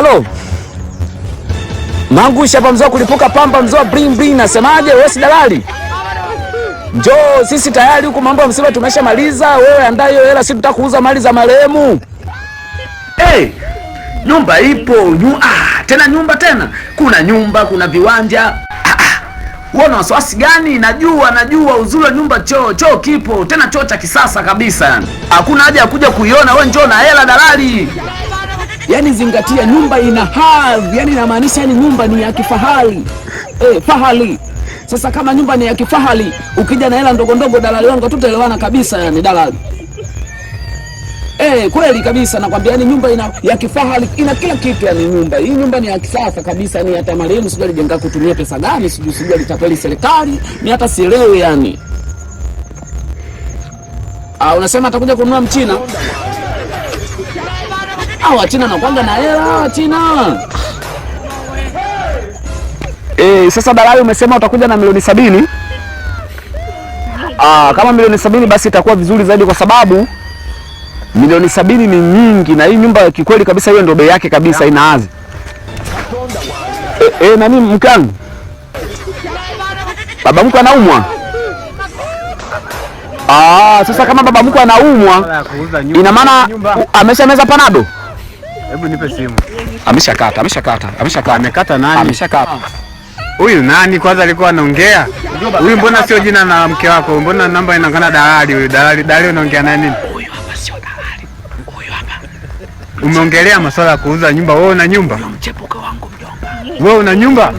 Halo. Mangusha hapa mzoa kulipuka pamba mzoa bling bling, nasemaje wewe si dalali? Njoo sisi tayari huko, mambo ya msiba tumeshamaliza, wewe andaa hiyo hela, sisi tutaka kuuza mali za marehemu. Nyumba ipo, tena nyumba tena. Kuna nyumba, kuna viwanja. Uona wasiwasi gani? Najua uzuri wa nyumba, choo kipo, tena choo cha kisasa kabisa yani. Hakuna haja ya kuja kuiona, wewe njoo na hela dalali. Yaani zingatia, nyumba ina hadhi, yaani inamaanisha yani nyumba ni ya kifahari. Fahari. Sasa kama nyumba ni ya kifahari, ukija na hela ndogo ndogo dalali wangu tutaelewana kabisa yani dalali. Kweli kabisa nakwambia, yani nyumba ya kifahari, ina kila kitu yani nyumba. Hii nyumba ni ya kisasa kabisa, yani hata marehemu sijui alijenga kutumia pesa gani, sijui litapeli serikali, ni hata sielewi yani. Unasema atakuja kununua Mchina? Wachina nakwanga na hela Wachina. Sasa dalali umesema utakuja na milioni 70. Kama milioni 70 basi itakuwa vizuri zaidi, kwa sababu milioni 70 ni nyingi, na hii nyumba kikweli kabisa hiyo ndio bei yake kabisa, inaazi. Nani mkangu? Baba mkwe anaumwa? Sasa kama baba mkwe anaumwa, ina maana ameshameza panado? Hebu nipe simu. Ameshakata. Amekata nani? Ameshakata. Huyu nani kwanza alikuwa anaongea? Huyu mbona sio jina la mke wako? Mbona namba inaonekana dalali huyu? Dalali unaongea naye nini? Huyu hapa sio dalali. Huyu hapa. Umeongelea masuala ya kuuza nyumba. Wewe una nyumba? Mchepuko wangu mjomba. Wewe una nyumba?